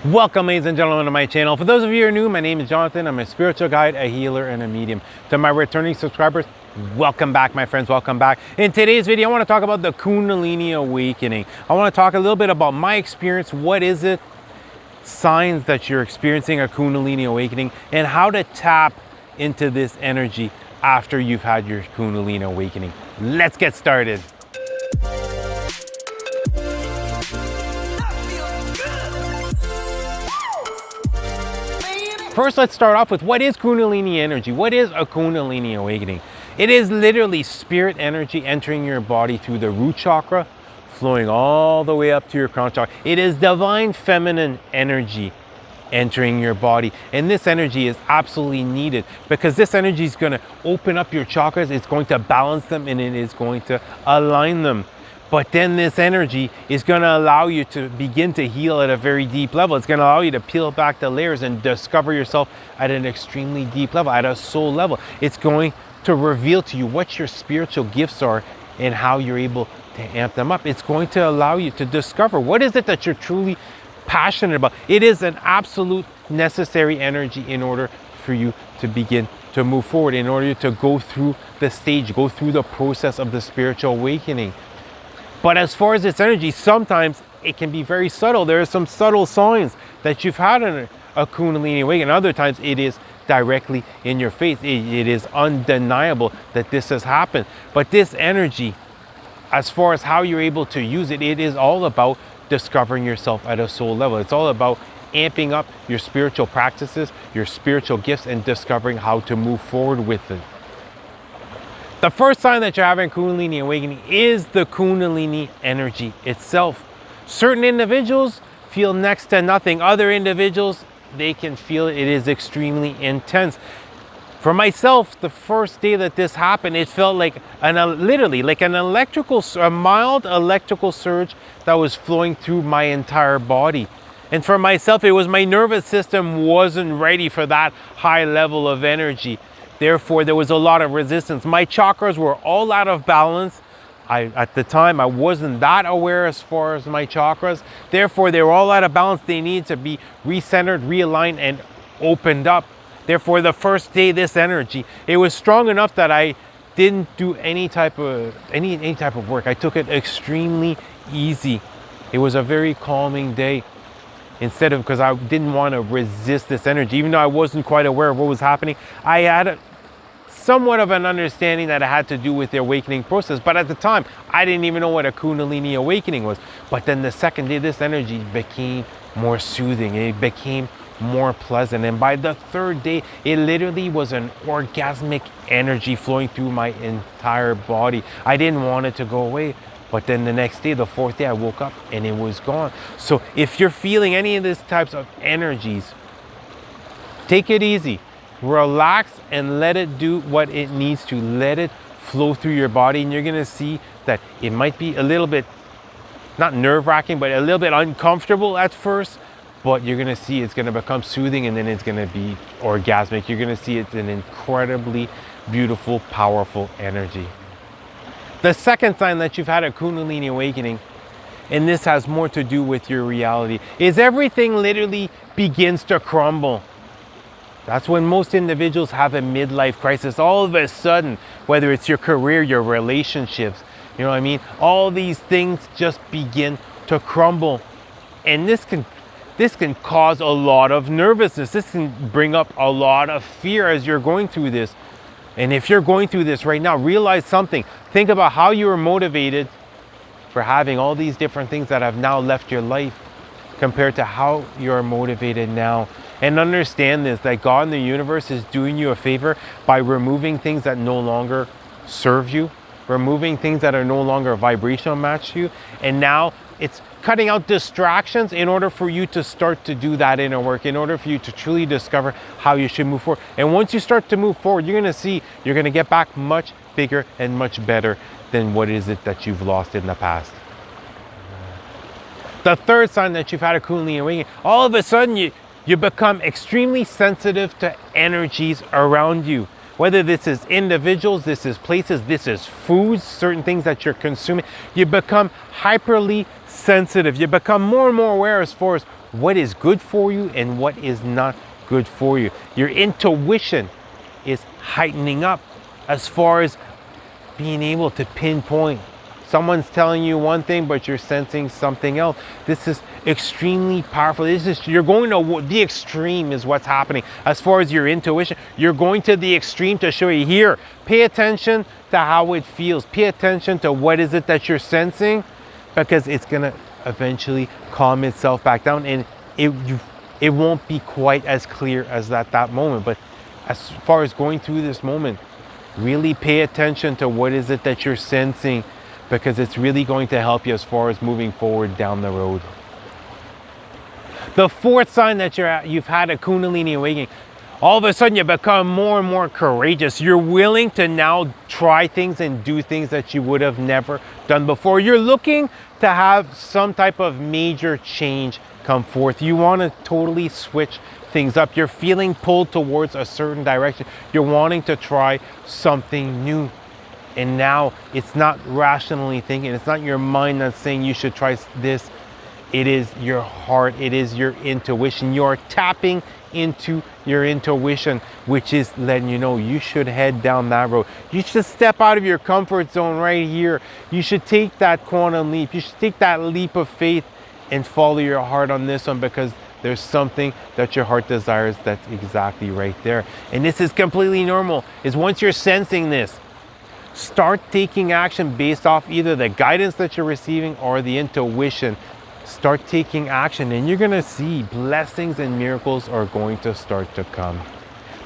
Welcome, ladies and gentlemen, to my channel. For those of you who are new, my name is Jonathan. I'm a spiritual guide, a healer, and a medium. To my returning subscribers, welcome back, my friends. Welcome back. In today's video, I want to talk about the Kundalini awakening. I want to talk a little bit about my experience. What is it? Signs that you're experiencing a Kundalini awakening, and how to tap into this energy after you've had your Kundalini awakening. Let's get started. First, let's start off with what is Kundalini energy? What is a Kundalini awakening? It is literally spirit energy entering your body through the root chakra, flowing all the way up to your crown chakra. It is divine feminine energy entering your body. And this energy is absolutely needed because this energy is going to open up your chakras. It's going to balance them and it is going to align them. But then this energy is going to allow you to begin to heal at a very deep level. It's going to allow you to peel back the layers and discover yourself at an extremely deep level, at a soul level. It's going to reveal to you what your spiritual gifts are and how you're able to amp them up. It's going to allow you to discover what is it that you're truly passionate about. It is an absolute necessary energy in order for you to begin to move forward, in order to go through the stage, go through the process of the spiritual awakening. But as far as its energy, sometimes it can be very subtle. There are some subtle signs that you've had a Kundalini awakening. Other times it is directly in your face. It is undeniable that this has happened. But this energy, as far as how you're able to use it, it is all about discovering yourself at a soul level. It's all about amping up your spiritual practices, your spiritual gifts, and discovering how to move forward with it. The first sign that you're having Kundalini awakening is the Kundalini energy itself. Certain individuals feel next to nothing. Other individuals, they can feel it is extremely intense. For myself, the first day that this happened, it felt like literally like a mild electrical surge that was flowing through my entire body. And for myself, it was my nervous system wasn't ready for that high level of energy. Therefore, there was a lot of resistance. My chakras were all out of balance. At the time, I wasn't that aware as far as my chakras. Therefore, they were all out of balance. They needed to be recentered, realigned, and opened up. Therefore, the first day, this energy, it was strong enough that I didn't do any type of work. I took it extremely easy. It was a very calming day. Because I didn't want to resist this energy, even though I wasn't quite aware of what was happening. I had somewhat of an understanding that it had to do with the awakening process, but at the time, I didn't even know what a Kundalini awakening was. But then the second day, this energy became more soothing. It became more pleasant. And by the third day, it literally was an orgasmic energy flowing through my entire body. I didn't want it to go away. But then the next day, the fourth day, I woke up and it was gone. So if you're feeling any of these types of energies, take it easy, relax, and let it do what it needs to. Let it flow through your body, and you're gonna see that it might be a little bit, not nerve-wracking, but a little bit uncomfortable at first, but you're gonna see it's gonna become soothing, and then it's gonna be orgasmic. You're gonna see it's an incredibly beautiful, powerful energy. The second sign that you've had a Kundalini awakening, and this has more to do with your reality, is everything literally begins to crumble. That's when most individuals have a midlife crisis. All of a sudden, whether it's your career, your relationships, you know what I mean? All these things just begin to crumble. And this can cause a lot of nervousness. This can bring up a lot of fear as you're going through this. And if you're going through this right now, realize something. Think about how you were motivated for having all these different things that have now left your life compared to how you're motivated now. And understand this, that God in the universe is doing you a favor by removing things that no longer serve you, removing things that are no longer vibrational match to you. And now it's cutting out distractions in order for you to start to do that inner work, in order for you to truly discover how you should move forward. And once you start to move forward, you're going to see you're going to get back much bigger and much better than what is it that you've lost in the past. The third sign that you've had a Kundalini awakening, all of a sudden you become extremely sensitive to energies around you. Whether this is individuals, this is places, this is foods, certain things that you're consuming, you become hyperly sensitive. You become more and more aware as far as what is good for you and what is not good for you. Your intuition is heightening up as far as being able to pinpoint. Someone's telling you one thing, but you're sensing something else. This is extremely powerful. You're going to the extreme is what's happening. As far as your intuition, you're going to the extreme to show you here. Pay attention to how it feels. Pay attention to what is it that you're sensing, because it's going to eventually calm itself back down, and it won't be quite as clear as that moment. But as far as going through this moment, really pay attention to what is it that you're sensing, because it's really going to help you as far as moving forward down the road. The fourth sign that you've had a Kundalini awakening, all of a sudden you become more and more courageous. You're willing to now try things and do things that you would have never done before. You're looking to have some type of major change come forth. You want to totally switch things up. You're feeling pulled towards a certain direction. You're wanting to try something new. And now it's not rationally thinking. It's not your mind that's saying you should try this. It is your heart. It is your intuition. You're tapping into your intuition, which is letting you know you should head down that road. You should step out of your comfort zone right here. You should take that quantum leap. You should take that leap of faith and follow your heart on this one, because there's something that your heart desires that's exactly right there. And this is completely normal. Is once you're sensing this, start taking action based off either the guidance that you're receiving or the intuition. Start taking action, and you're going to see blessings and miracles are going to start to come.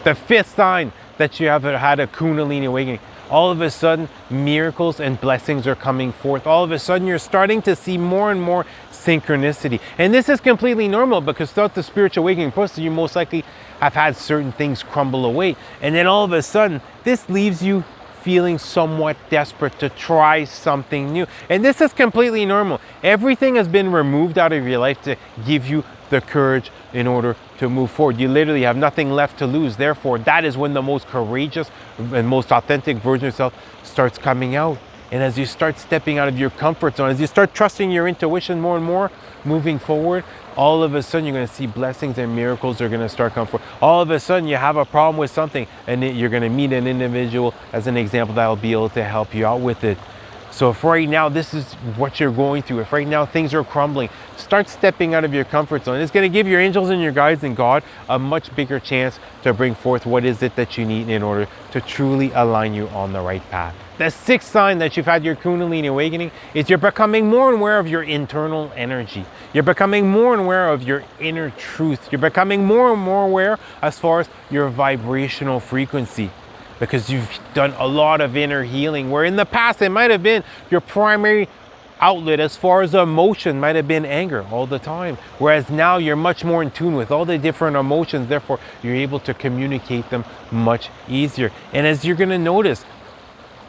The fifth sign that you have had a Kundalini awakening, all of a sudden miracles and blessings are coming forth. All of a sudden you're starting to see more and more synchronicity. And this is completely normal, because throughout the spiritual awakening process, you most likely have had certain things crumble away. And then all of a sudden, this leaves you feeling somewhat desperate to try something new. And this is completely normal. Everything has been removed out of your life to give you the courage in order to move forward. You literally have nothing left to lose. Therefore, that is when the most courageous and most authentic version of yourself starts coming out. And as you start stepping out of your comfort zone, as you start trusting your intuition more and more, moving forward, all of a sudden you're going to see blessings and miracles are going to start coming forward. All of a sudden you have a problem with something, and you're going to meet an individual, as an example, that will be able to help you out with it. So if right now this is what you're going through, if right now things are crumbling, start stepping out of your comfort zone. It's going to give your angels and your guides and God a much bigger chance to bring forth what is it that you need in order to truly align you on the right path. The sixth sign that you've had your Kundalini awakening is you're becoming more aware of your internal energy. You're becoming more aware of your inner truth. You're becoming more and more aware as far as your vibrational frequency, because you've done a lot of inner healing, where in the past it might have been your primary outlet as far as emotion might have been anger all the time, whereas now you're much more in tune with all the different emotions. Therefore, you're able to communicate them much easier. And as you're going to notice,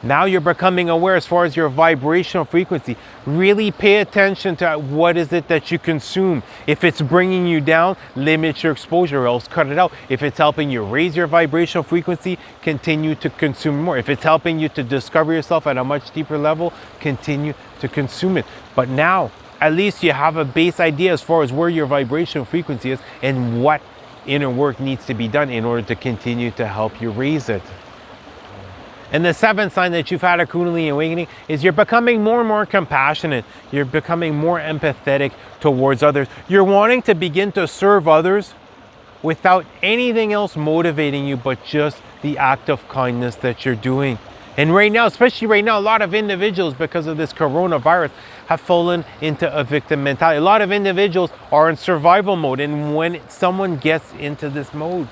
now you're becoming aware as far as your vibrational frequency. Really pay attention to what is it that you consume. If it's bringing you down, limit your exposure, or else cut it out. If it's helping you raise your vibrational frequency, continue to consume more. If it's helping you to discover yourself at a much deeper level, continue to consume it. But now, at least you have a base idea as far as where your vibrational frequency is and what inner work needs to be done in order to continue to help you raise it. And the seventh sign that you've had a Kundalini awakening is you're becoming more and more compassionate. You're becoming more empathetic towards others. You're wanting to begin to serve others without anything else motivating you but just the act of kindness that you're doing. And right now, especially right now, a lot of individuals, because of this coronavirus, have fallen into a victim mentality. A lot of individuals are in survival mode. And when someone gets into this mode,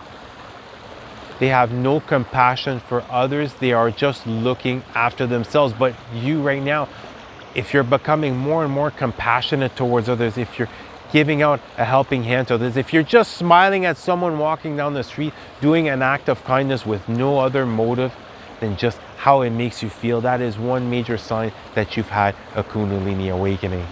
they have no compassion for others. They are just looking after themselves. But you right now, if you're becoming more and more compassionate towards others, if you're giving out a helping hand to others, if you're just smiling at someone walking down the street, doing an act of kindness with no other motive than just how it makes you feel, that is one major sign that you've had a Kundalini awakening.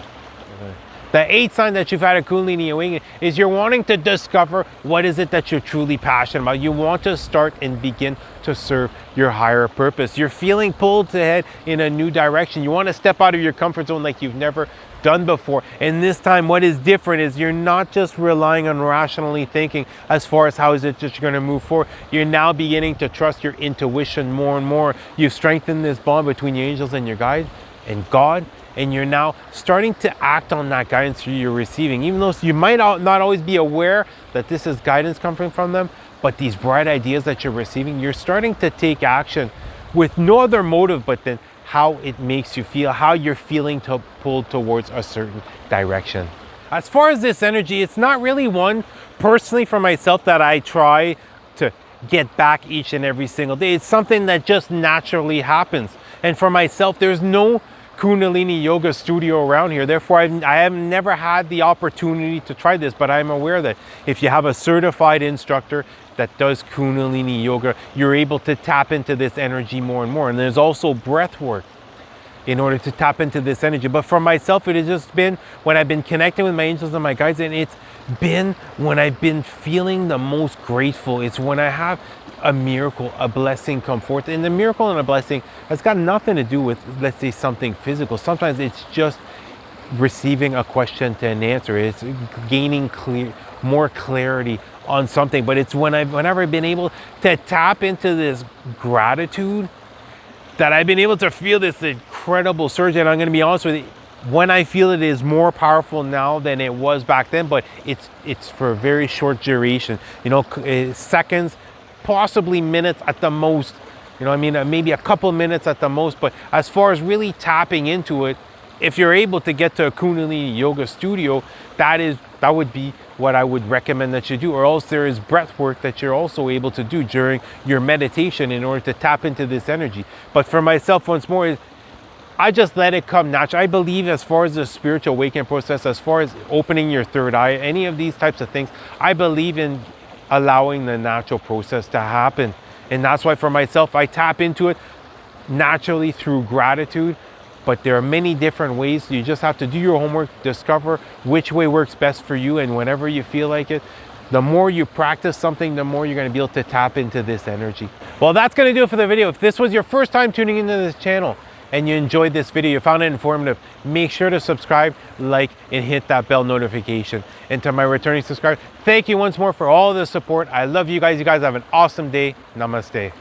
The eighth sign that you've had a Kundalini awakening is you're wanting to discover what is it that you're truly passionate about. You want to start and begin to serve your higher purpose. You're feeling pulled to head in a new direction. You want to step out of your comfort zone like you've never done before. And this time what is different is you're not just relying on rationally thinking as far as how is it that you're going to move forward. You're now beginning to trust your intuition more and more. You've strengthened this bond between your angels and your guide and God, and you're now starting to act on that guidance you're receiving. Even though you might not always be aware that this is guidance coming from them, but these bright ideas that you're receiving, you're starting to take action with no other motive but then how it makes you feel, how you're feeling to pull towards a certain direction. As far as this energy, it's not really one personally for myself that I try to get back each and every single day. It's something that just naturally happens. And for myself, there's no Kundalini yoga studio around here. Therefore, I have never had the opportunity to try this, but I'm aware that if you have a certified instructor that does Kundalini yoga, you're able to tap into this energy more and more. And there's also breath work in order to tap into this energy. But for myself, it has just been when I've been connecting with my angels and my guides, and it's been when I've been feeling the most grateful. It's when I have a miracle, a blessing come forth. And the miracle and a blessing has got nothing to do with, let's say, something physical. Sometimes it's just receiving a question to an answer. It's gaining more clarity on something. But it's whenever I've been able to tap into this gratitude that I've been able to feel this incredible surge. And I'm going to be honest with you, when I feel it is more powerful now than it was back then, but it's for a very short duration, you know, seconds, possibly minutes at the most, you know, I mean, maybe a couple minutes at the most. But as far as really tapping into it, if you're able to get to a Kundalini yoga studio, that would be what I would recommend that you do. Or else there is breath work that you're also able to do during your meditation in order to tap into this energy. But for myself, once more, I just let it come natural. I believe as far as the spiritual awakening process, as far as opening your third eye, any of these types of things, I believe in allowing the natural process to happen. And that's why for myself, I tap into it naturally through gratitude. But there are many different ways. You just have to do your homework, discover which way works best for you, and whenever you feel like it, the more you practice something, the more you're going to be able to tap into this energy. Well, that's going to do it for the video. If this was your first time tuning into this channel and you enjoyed this video, you found it informative, make sure to subscribe, like, and hit that bell notification. And to my returning subscribers, thank you once more for all the support. I love you guys. You guys have an awesome day. Namaste.